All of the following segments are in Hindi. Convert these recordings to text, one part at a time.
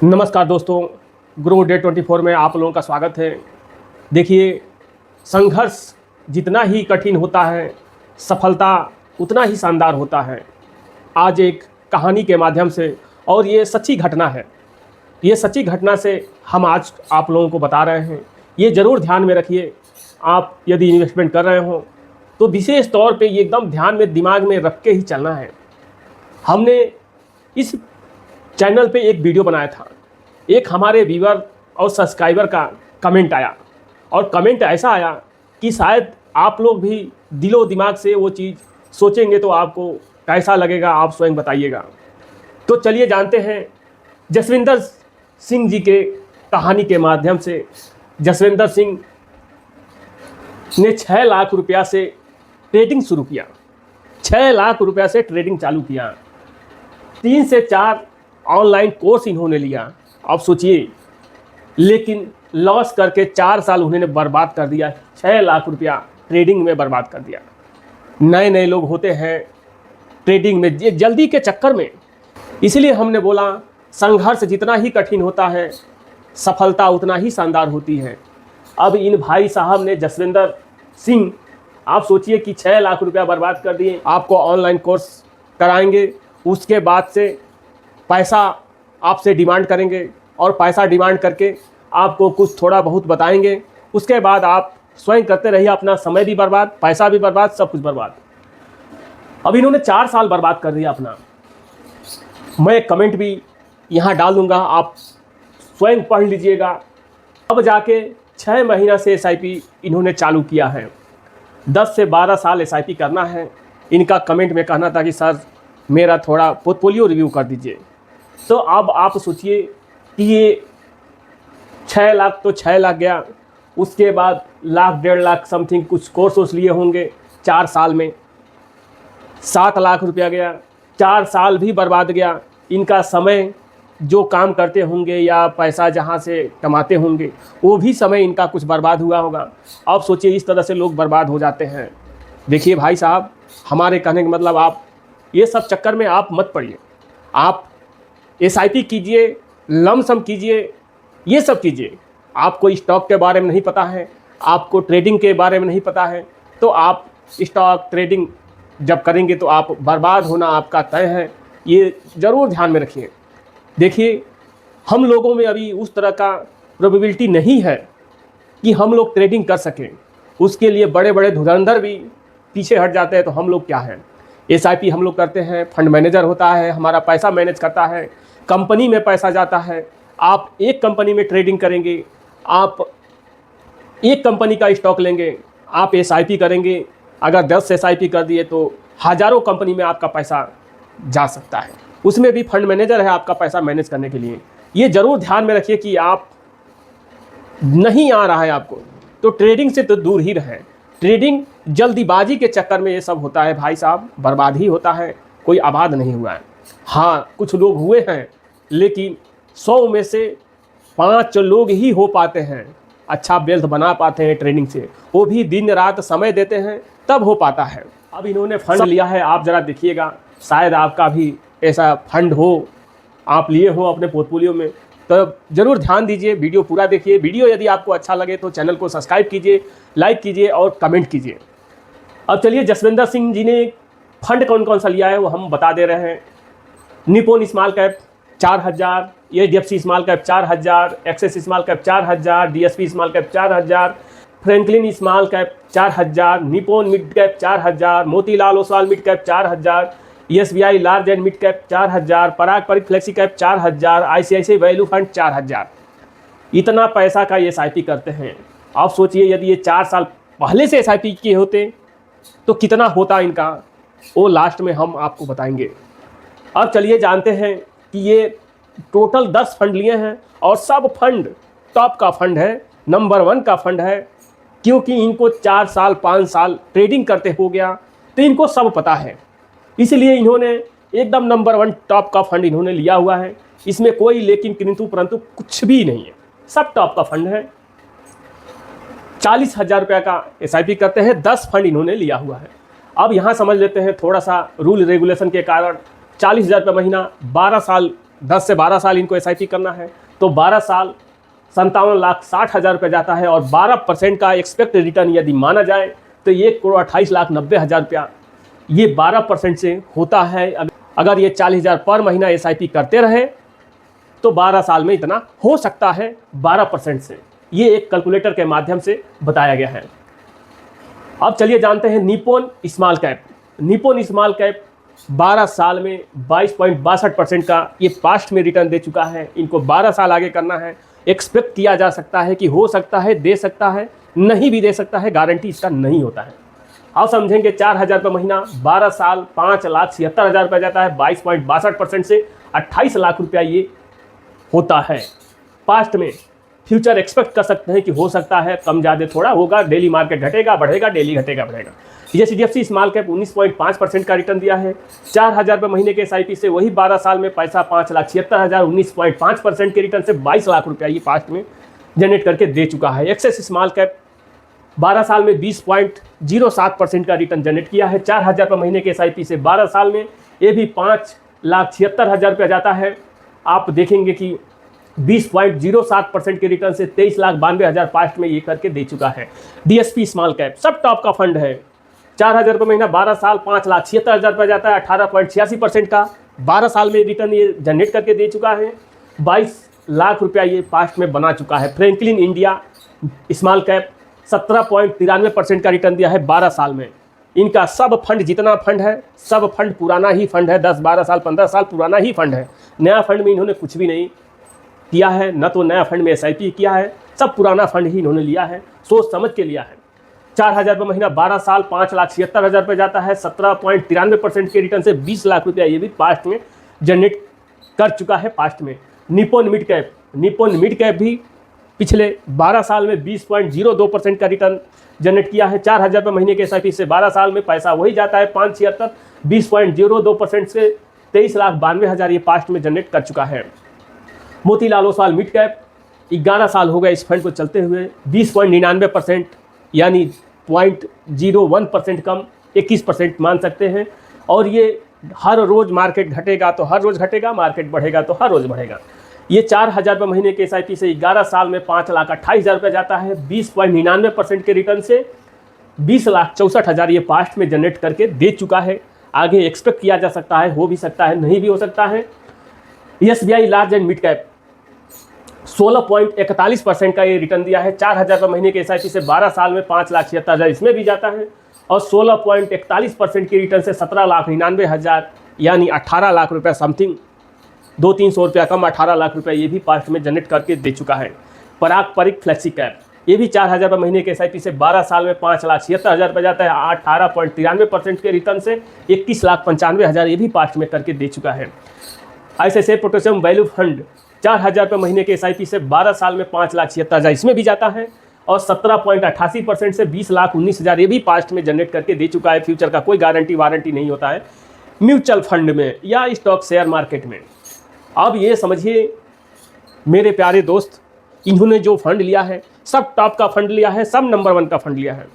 नमस्कार दोस्तों, ग्रो डे 24 में आप लोगों का स्वागत है। देखिए, संघर्ष जितना ही कठिन होता है, सफलता उतना ही शानदार होता है। आज एक कहानी के माध्यम से, और ये सच्ची घटना है, ये सच्ची घटना से हम आज आप लोगों को बता रहे हैं। ये ज़रूर ध्यान में रखिए, आप यदि इन्वेस्टमेंट कर रहे हो तो विशेष तौर पे ये एकदम ध्यान में, दिमाग में रख के ही चलना है। हमने इस चैनल पे एक वीडियो बनाया था। एक हमारे व्यूअर और सब्सक्राइबर का कमेंट आया, और कमेंट ऐसा आया कि शायद आप लोग भी दिलो दिमाग से वो चीज़ सोचेंगे तो आपको कैसा लगेगा, आप स्वयं बताइएगा। तो चलिए जानते हैं जसविंदर सिंह जी के कहानी के माध्यम से। जसविंदर सिंह ने 6 लाख रुपया से ट्रेडिंग शुरू किया। 6 लाख रुपया से ट्रेडिंग चालू किया। 3 से 4 ऑनलाइन कोर्स इन्होंने लिया। आप सोचिए, लेकिन लॉस करके 4 साल उन्होंने बर्बाद कर दिया। 6 लाख रुपया ट्रेडिंग में बर्बाद कर दिया। नए नए लोग होते हैं ट्रेडिंग में, ये जल्दी के चक्कर में। इसलिए हमने बोला, संघर्ष जितना ही कठिन होता है, सफलता उतना ही शानदार होती है। अब इन भाई साहब ने, जसविंदर सिंह, आप सोचिए कि 6 लाख रुपया बर्बाद कर दिए। आपको ऑनलाइन कोर्स कराएंगे, उसके बाद से पैसा आपसे डिमांड करेंगे, और पैसा डिमांड करके आपको कुछ थोड़ा बहुत बताएंगे। उसके बाद आप स्वयं करते रहिए, अपना समय भी बर्बाद, पैसा भी बर्बाद, सब कुछ बर्बाद। अब इन्होंने 4 साल बर्बाद कर दिया अपना। मैं एक कमेंट भी यहाँ डाल दूँगा, आप स्वयं पढ़ लीजिएगा। अब जाके 6 महीना से SIP इन्होंने चालू किया है। 10 से 12 साल SIP करना है। इनका कमेंट में कहना था कि सर मेरा थोड़ा पोर्टफोलियो रिव्यू कर दीजिए। तो अब आप सोचिए कि ये 6 लाख तो 6 लाख गया, उसके बाद लाख 1.5 लाख समथिंग कुछ कोर्स लिए होंगे 4 साल में। 7 लाख रुपया गया, 4 साल भी बर्बाद गया। इनका समय जो काम करते होंगे या पैसा जहाँ से कमाते होंगे, वो भी समय इनका कुछ बर्बाद हुआ होगा। अब सोचिए, इस तरह से लोग बर्बाद हो जाते हैं। देखिए भाई साहब, हमारे कहने का मतलब, आप ये सब चक्कर में आप मत पड़िए। आप SIP कीजिए, लमसम कीजिए, ये सब कीजिए। आपको स्टॉक के बारे में नहीं पता है, आपको ट्रेडिंग के बारे में नहीं पता है, तो आप स्टॉक ट्रेडिंग जब करेंगे तो आप बर्बाद होना आपका तय है। ये ज़रूर ध्यान में रखिए। देखिए, हम लोगों में अभी उस तरह का प्रोबेबिलिटी नहीं है कि हम लोग ट्रेडिंग कर सकें। उसके लिए बड़े बड़े धुरंधर भी पीछे हट जाते हैं। तो हम लोग क्या हैं, SIP हम लोग करते हैं, फंड मैनेजर होता है, हमारा पैसा मैनेज करता है, कंपनी में पैसा जाता है। आप एक कंपनी में ट्रेडिंग करेंगे, आप एक कंपनी का स्टॉक लेंगे, आप SIP करेंगे। अगर 10 SIP कर दिए तो हज़ारों कंपनी में आपका पैसा जा सकता है। उसमें भी फंड मैनेजर है आपका पैसा मैनेज करने के लिए। ये ज़रूर ध्यान में रखिए कि आप नहीं आ रहा है आपको, तो ट्रेडिंग से तो दूर ही रहें। ट्रेडिंग जल्दीबाजी के चक्कर में ये सब होता है भाई साहब, बर्बाद ही होता है, कोई आबाद नहीं हुआ है। हाँ, कुछ लोग हुए हैं, लेकिन 100 में से 5 लोग ही हो पाते हैं, अच्छा वेल्थ बना पाते हैं ट्रेडिंग से। वो भी दिन रात समय देते हैं, तब हो पाता है। अब इन्होंने फंड लिया है, आप ज़रा देखिएगा, शायद आपका भी ऐसा फंड हो, आप लिए हो अपने पोर्टफोलियो में। तो ज़रूर ध्यान दीजिए, वीडियो पूरा देखिए। वीडियो यदि आपको अच्छा लगे तो चैनल को सब्सक्राइब कीजिए, लाइक कीजिए और कमेंट कीजिए। अब चलिए, जसविंदर सिंह जी ने फंड कौन कौन सा लिया है वो हम बता दे रहे हैं। Nippon small cap 4000, HDFC small cap 4000, Axis small cap 4000, DSP small cap 4000, Franklin small cap 4000, Nippon mid cap 4000, Motilal Oswal mid cap 4000, SBI large and mid cap 4000, Parag Parikh flexi cap 4000, ICICI value fund 4000। इतना पैसा का ये SIP करते हैं। आप सोचिए, यदि ये 4 साल पहले से SIP किए होते तो कितना होता इनका, वो लास्ट में हम आपको बताएंगे। अब चलिए जानते हैं कि ये टोटल 10 फंड लिए हैं, और सब फंड टॉप का फंड है, नंबर 1 का फंड है। क्योंकि इनको 4 साल 5 साल ट्रेडिंग करते हो गया, तो इनको सब पता है। इसलिए इन्होंने एकदम नंबर 1 टॉप का फंड इन्होंने लिया हुआ है। इसमें कोई लेकिन किंतु परंतु कुछ भी नहीं है, सब टॉप का फंड है। 40,000 रुपये का SIP करते हैं, 10 फंड इन्होंने लिया हुआ है। अब यहाँ समझ लेते हैं थोड़ा सा रूल रेगुलेशन के कारण 40,000 रुपये महीना 12 साल 10 से 12 साल इनको SIP करना है तो 12 साल 57,60,000 रुपये जाता है, और 12% का एक्सपेक्ट रिटर्न यदि माना जाए तो 1,28,90,000 रुपया ये 12% से होता है। अगर ये 40,000 पर महीना SIP करते रहे तो 12 साल में इतना हो सकता है 12% से। ये एक कैलकुलेटर के माध्यम से बताया गया है। अब चलिए जानते हैं Nippon small cap. Nippon small cap 12 साल में 22.62% का ये पास्ट में रिटर्न दे चुका है। इनको 12 साल आगे करना है। एक्सपेक्ट किया जा सकता है कि हो सकता है, दे सकता है, नहीं भी दे सकता है, गारंटी इसका नहीं होता है। आप समझेंगे 4,000 रुपये महीना 12 साल 5,76,000 रुपये जाता है। 22.62% से 28 लाख रुपया ये होता है पास्ट में। फ्यूचर एक्सपेक्ट कर सकते हैं कि हो सकता है कम ज़्यादा थोड़ा होगा, डेली मार्केट घटेगा बढ़ेगा, डेली घटेगा बढ़ेगा। HDFC स्मॉल कैप 19.5% का रिटर्न दिया है। 4,000 रुपये महीने के SIP से वही 12 साल में पैसा 5,76,000, 19.5% के रिटर्न से 22 लाख रुपया ये पास्ट में जनरेट करके दे चुका है। एक्सेस स्मॉल कैप 12 साल में 20.07% का रिटर्न जनरेट किया है। 4,000 रुपये महीने के SIP से 12 साल में ये भी 5,76,000 रुपया जाता है। आप देखेंगे कि 20.07% के रिटर्न से 23,92,000 पास्ट में ये करके दे चुका है। DSP स्मॉल कैप सब टॉप का फंड है। 4,000 रुपये महीना 12 साल 5,76,000 रुपये जाता है। 18.86% का 12 साल में रिटर्न ये जनरेट करके दे चुका है। 22 लाख रुपया ये पास्ट में बना चुका है। फ्रैंकलिन इंडिया स्मॉल कैप 17.93% का रिटर्न दिया है 12 साल में। इनका सब फंड जितना फंड है सब फंड पुराना ही फंड है। 10-12 साल 15 साल पुराना ही फंड है। नया फंड में इन्होंने कुछ भी नहीं किया है, न तो नया फंड में SIP किया है, सब पुराना फंड ही इन्होंने लिया है, सोच समझ के लिया है। 4,000 रुपये महीना 12 साल 5,76,000 रुपये जाता है। 17.93% के रिटर्न से 20 लाख रुपया ये भी पास्ट में जनरेट कर चुका है पास्ट में। निप्पॉन मिड कैप भी पिछले 12 साल में 20.02% का रिटर्न जनरेट किया है। 4,000 रुपये महीने के SIP से 12 साल में पैसा वही जाता है 5,76, 20.02% से 23,92,000 ये पास्ट में जनरेट कर चुका है। मोतीलाल ओसवाल मिड कैप 11 साल हो गए इस फंड को चलते हुए, 20.99% यानी 0.01% कम 21% मान सकते हैं। और ये हर रोज़ मार्केट घटेगा तो हर रोज़ घटेगा, मार्केट बढ़ेगा तो हर रोज़ बढ़ेगा। ये 4,000 रुपये महीने के SIP से 11 साल में 5,28,000 रुपये जाता है। 20.99% के रिटर्न से 20,64,000 ये पास्ट में जनरेट करके दे चुका है। आगे एक्सपेक्ट किया जा सकता है, हो भी सकता है, नहीं भी हो सकता है। SBI large and mid cap 16.41% का ये रिटर्न दिया है। 4,000 रुपये महीने के SIP से 12 साल में 5,76,000 इसमें भी जाता है। और 16.41% के रिटर्न से 17,99,000 यानी 18 लाख रुपये समथिंग, 200-300 रुपया कम 18 लाख रुपये ये भी पास्ट में जनरेट करके दे चुका है। पराग परिक फ्लेक्सी कैप ये भी 4,000 रुपये महीने के SIP से 12 साल में 5,76,000 रुपये जाता है। 18.93% के रिटर्न से 21,95,000 ये भी पास्ट में करके दे चुका है। ICICI पोटेशियम वैल्यू फंड 4,000 रुपये महीने के SIP से 12 साल में 5,76,000 इसमें भी जाता है। और 17.88% से 20,19,000 ये भी पास्ट में जनरेट करके दे चुका है। फ्यूचर का कोई गारंटी वारंटी नहीं होता है म्यूचुअल फंड में या स्टॉक शेयर मार्केट में। अब ये समझिए मेरे प्यारे दोस्त, इन्होंने जो फंड लिया है सब टॉप का फंड लिया है, सब नंबर 1 का फंड लिया है।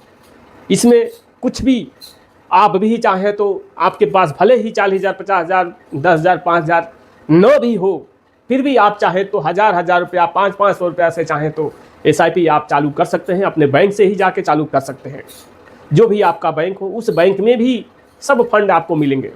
इसमें कुछ भी आप भी चाहें तो आपके पास भले ही 40,000, 50,000, 10,000, 5,000 न भी हो, फिर भी आप चाहें तो 1,000 रुपया 500 रुपया से चाहें तो SIP आप चालू कर सकते हैं। अपने बैंक से ही जाके चालू कर सकते हैं। जो भी आपका बैंक हो उस बैंक में भी सब फंड आपको मिलेंगे।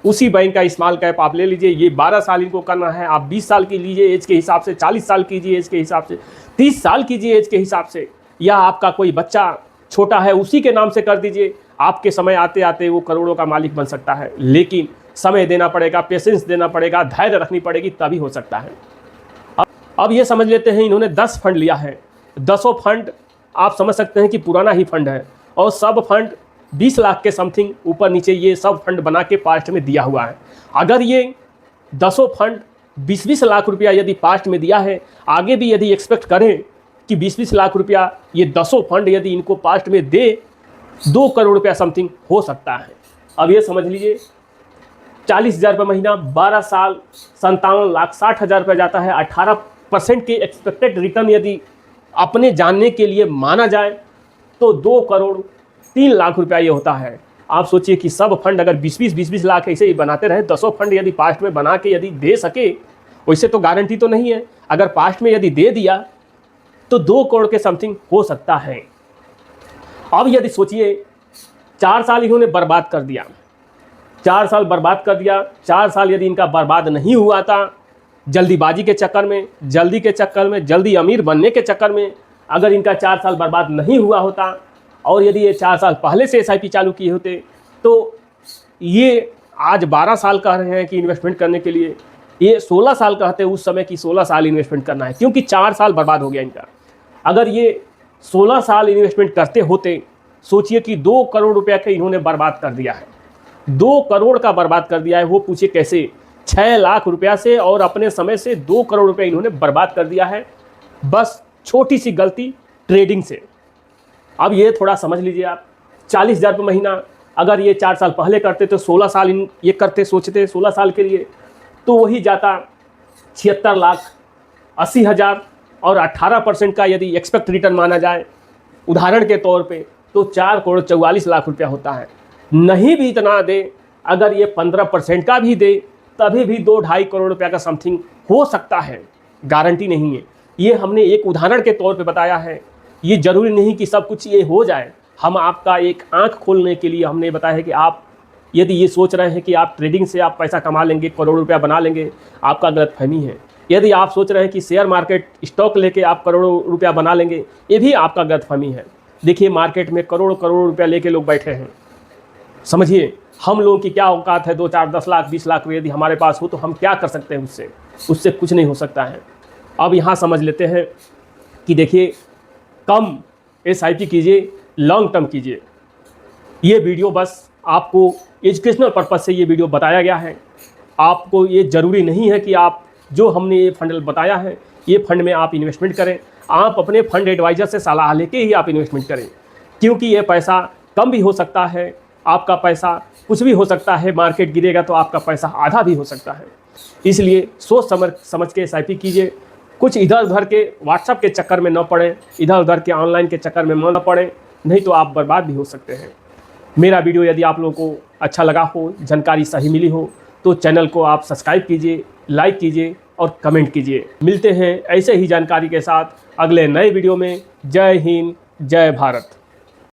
उसी बैंक का स्मॉल कैप आप ले लीजिए। ये 12 साल इनको करना है। आप 20 साल की लीजिए एज के हिसाब से, 40 साल कीजिए एज के हिसाब से, 30 साल कीजिए एज के हिसाब से, या आपका कोई बच्चा छोटा है उसी के नाम से कर दीजिए। आपके समय आते आते वो करोड़ों का मालिक बन सकता है, लेकिन समय देना पड़ेगा, पेशेंस देना पड़ेगा, धैर्य रखनी पड़ेगी, तभी हो सकता है। अब ये समझ लेते हैं इन्होंने 10 फंड लिया है। 10 फंड आप समझ सकते हैं कि पुराना ही फंड है। और सब फंड 20 लाख के समथिंग ऊपर नीचे ये सब फंड बना के पास्ट में दिया हुआ है। अगर ये 10 फंड 20-20 लाख रुपया यदि पास्ट में दिया है, आगे भी यदि एक्सपेक्ट करें कि 20-20 लाख रुपया ये 10 फंड यदि इनको पास्ट में दे, 2 करोड़ रुपया समथिंग हो सकता है। अब ये समझ लीजिए 40,000 रुपये महीना 12 साल 57,60,000 रुपये जाता है। 18% के एक्सपेक्टेड रिटर्न यदि अपने जानने के लिए माना जाए तो 2 करोड़ 3 लाख रुपया ये होता है। आप सोचिए कि सब फंड अगर 20-20 लाख ऐसे ही बनाते रहे, 10 फंड यदि पास्ट में बना के यदि दे सके वैसे तो गारंटी तो नहीं है, अगर पास्ट में यदि दे दिया तो 2 करोड़ के समथिंग हो सकता है। अब यदि सोचिए 4 साल इन्होंने बर्बाद कर दिया, 4 साल बर्बाद कर दिया, 4 साल यदि इनका बर्बाद नहीं हुआ था, जल्दीबाजी के चक्कर में, जल्दी के चक्कर में, जल्दी अमीर बनने के चक्कर में अगर इनका 4 साल बर्बाद नहीं हुआ होता और यदि ये 4 साल पहले से SIP चालू किए होते तो ये आज 12 साल कह रहे हैं कि इन्वेस्टमेंट करने के लिए, ये 16 साल कहते उस समय कि 16 साल इन्वेस्टमेंट करना है, क्योंकि 4 साल बर्बाद हो गया इनका। अगर ये 16 साल इन्वेस्टमेंट करते होते, सोचिए कि 2 करोड़ रुपया का इन्होंने बर्बाद कर दिया है, 2 करोड़ का बर्बाद कर दिया है। वो पूछे कैसे? 6 लाख रुपया से और अपने समय से 2 करोड़ रुपया इन्होंने बर्बाद कर दिया है, बस छोटी सी गलती ट्रेडिंग से। अब ये थोड़ा समझ लीजिए आप, 40,000 रुपये महीना अगर ये 4 साल पहले करते तो 16 साल ये करते, सोचते 16 साल के लिए, तो वही जाता 76,80,000 और 18% का यदि एक्सपेक्ट रिटर्न माना जाए उदाहरण के तौर पे तो 4 करोड़ 44 लाख रुपया होता है। नहीं भी इतना दे, अगर ये 15% का भी दे तभी भी 2-2.5 करोड़ रुपया का समथिंग हो सकता है, गारंटी नहीं है। ये हमने एक उदाहरण के तौर पे बताया है, ये ज़रूरी नहीं कि सब कुछ ये हो जाए। हम आपका एक आंख खोलने के लिए हमने बताया है कि आप यदि ये सोच रहे हैं कि आप ट्रेडिंग से आप पैसा कमा लेंगे, करोड़ रुपया बना लेंगे, आपका गलतफहमी है। यदि आप सोच रहे हैं कि शेयर मार्केट स्टॉक लेके आप करोड़ों रुपया बना लेंगे, ये भी आपका गलतफहमी है। देखिए मार्केट में करोड़ करोड़ रुपया लेके लोग बैठे हैं, समझिए हम लोगों की क्या औकात है? 2, 4, 10 लाख 20 लाख यदि हमारे पास हो तो हम क्या कर सकते हैं उससे कुछ नहीं हो सकता है। अब यहाँ समझ लेते हैं कि देखिए कम SIP कीजिए, लॉन्ग टर्म कीजिए। ये वीडियो बस आपको एजुकेशनल पर्पज़ से ये वीडियो बताया गया है। आपको ये ज़रूरी नहीं है कि आप जो हमने ये फंड बताया है ये फंड में आप इन्वेस्टमेंट करें। आप अपने फंड एडवाइज़र से सलाह लेके ही आप इन्वेस्टमेंट करें, क्योंकि ये पैसा कम भी हो सकता है, आपका पैसा कुछ भी हो सकता है। मार्केट गिरेगा तो आपका पैसा आधा भी हो सकता है। इसलिए सोच समझ के SIP कीजिए। कुछ इधर उधर के व्हाट्सएप के चक्कर में न पड़ें, इधर उधर के ऑनलाइन के चक्कर में न पड़ें, नहीं तो आप बर्बाद भी हो सकते हैं। मेरा वीडियो यदि आप लोगों को अच्छा लगा हो, जानकारी सही मिली हो, तो चैनल को आप सब्सक्राइब कीजिए, लाइक कीजिए और कमेंट कीजिए। मिलते हैं ऐसे ही जानकारी के साथ अगले नए वीडियो में। जय हिंद, जय भारत।